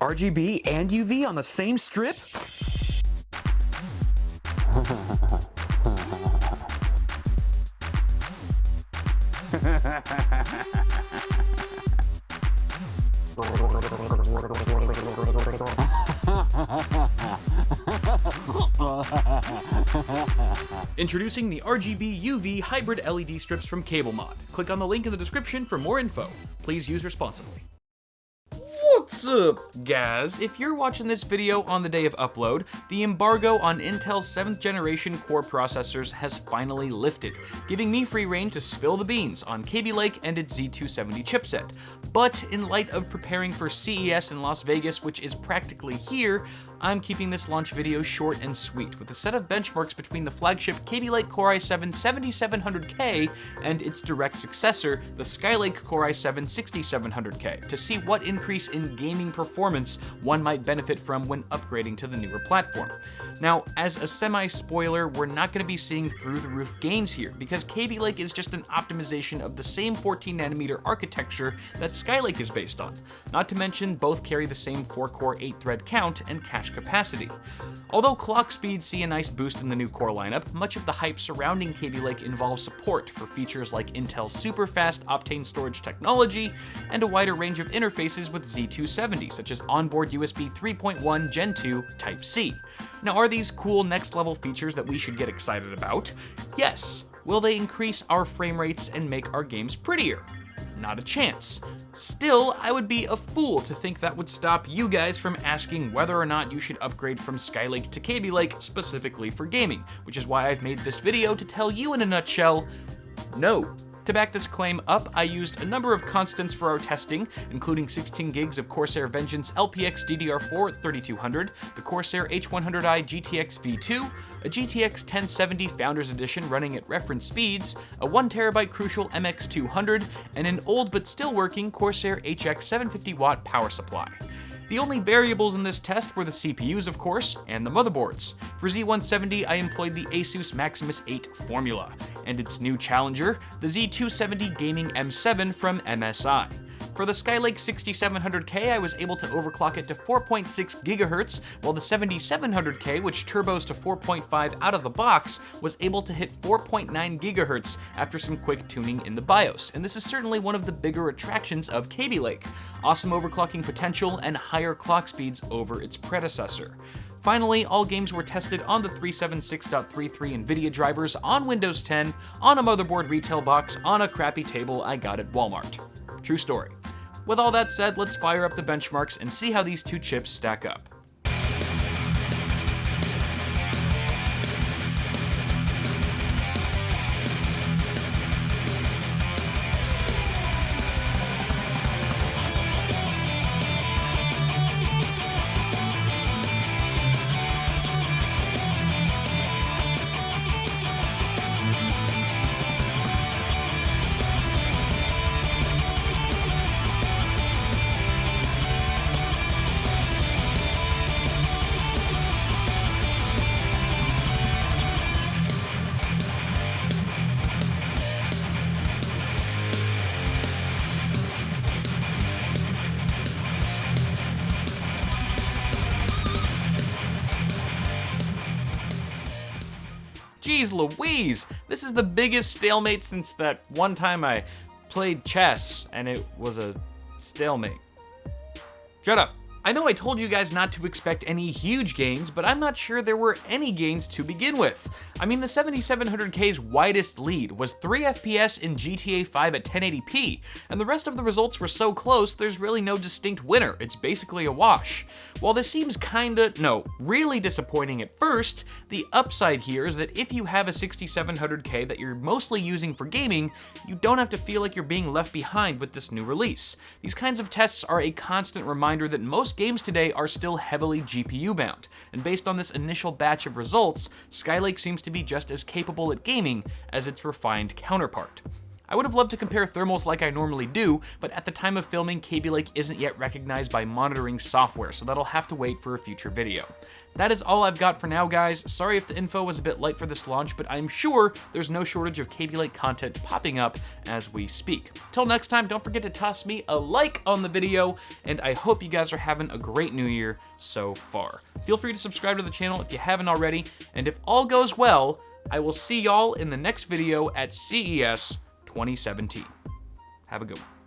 RGB and UV on the same strip? Introducing the RGB UV hybrid LED strips from CableMod. Click on the link in the description for more info. Please use responsibly. What's up, guys? If you're watching this video on the day of upload, the embargo on Intel's 7th generation Core processors has finally lifted, giving me free reign to spill the beans on Kaby Lake and its Z270 chipset. But in light of preparing for CES in Las Vegas, which is practically here, I'm keeping this launch video short and sweet, with a set of benchmarks between the flagship Kaby Lake Core i7 7700K and its direct successor, the Skylake Core i7 6700K, to see what increase in gaming performance one might benefit from when upgrading to the newer platform. Now, as a semi-spoiler, we're not going to be seeing through-the-roof gains here, because Kaby Lake is just an optimization of the same 14nm architecture that Skylake is based on. Not to mention, both carry the same 4-core 8-thread count and cache capacity. Although clock speeds see a nice boost in the new Core lineup, much of the hype surrounding Kaby Lake involves support for features like Intel's super-fast Optane storage technology and a wider range of interfaces with Z270, such as onboard USB 3.1 Gen 2 Type-C. Now, are these cool next-level features that we should get excited about? Yes. Will they increase our frame rates and make our games prettier? Not a chance. Still, I would be a fool to think that would stop you guys from asking whether or not you should upgrade from Skylake to Kaby Lake specifically for gaming, which is why I've made this video to tell you in a nutshell, no. To back this claim up, I used a number of constants for our testing, including 16 gigs of Corsair Vengeance LPX DDR4 at 3200, the Corsair H100i GTX V2, a GTX 1070 Founders Edition running at reference speeds, a 1TB Crucial MX200, and an old but still working Corsair HX 750W power supply. The only variables in this test were the CPUs, of course, and the motherboards. For Z170, I employed the Asus Maximus 8 formula, and its new challenger, the Z270 Gaming M7 from MSI. For the Skylake 6700K, I was able to overclock it to 4.6 GHz, while the 7700K, which turbos to 4.5 out of the box, was able to hit 4.9 GHz after some quick tuning in the BIOS, and this is certainly one of the bigger attractions of Kaby Lake. Awesome overclocking potential and higher clock speeds over its predecessor. Finally, all games were tested on the 376.33 NVIDIA drivers on Windows 10, on a motherboard retail box, on a crappy table I got at Walmart. True story. With all that said, let's fire up the benchmarks and see how these two chips stack up. Jeez Louise, this is the biggest stalemate since that one time I played chess and it was a stalemate. Shut up. I know I told you guys not to expect any huge gains, but I'm not sure there were any gains to begin with. I mean, the 7700K's widest lead was 3 FPS in GTA 5 at 1080p, and the rest of the results were so close, there's really no distinct winner. It's basically a wash. While this seems really disappointing at first, the upside here is that if you have a 6700K that you're mostly using for gaming, you don't have to feel like you're being left behind with this new release. These kinds of tests are a constant reminder that most games today are still heavily GPU bound, and based on this initial batch of results, Skylake seems to be just as capable at gaming as its refined counterpart. I would have loved to compare thermals like I normally do, but at the time of filming, Kaby Lake isn't yet recognized by monitoring software, so that'll have to wait for a future video. That is all I've got for now, guys. Sorry if the info was a bit light for this launch, but I'm sure there's no shortage of Kaby Lake content popping up as we speak. Till next time, don't forget to toss me a like on the video, and I hope you guys are having a great new year so far. Feel free to subscribe to the channel if you haven't already, and if all goes well, I will see y'all in the next video at CES 2017. Have a good one.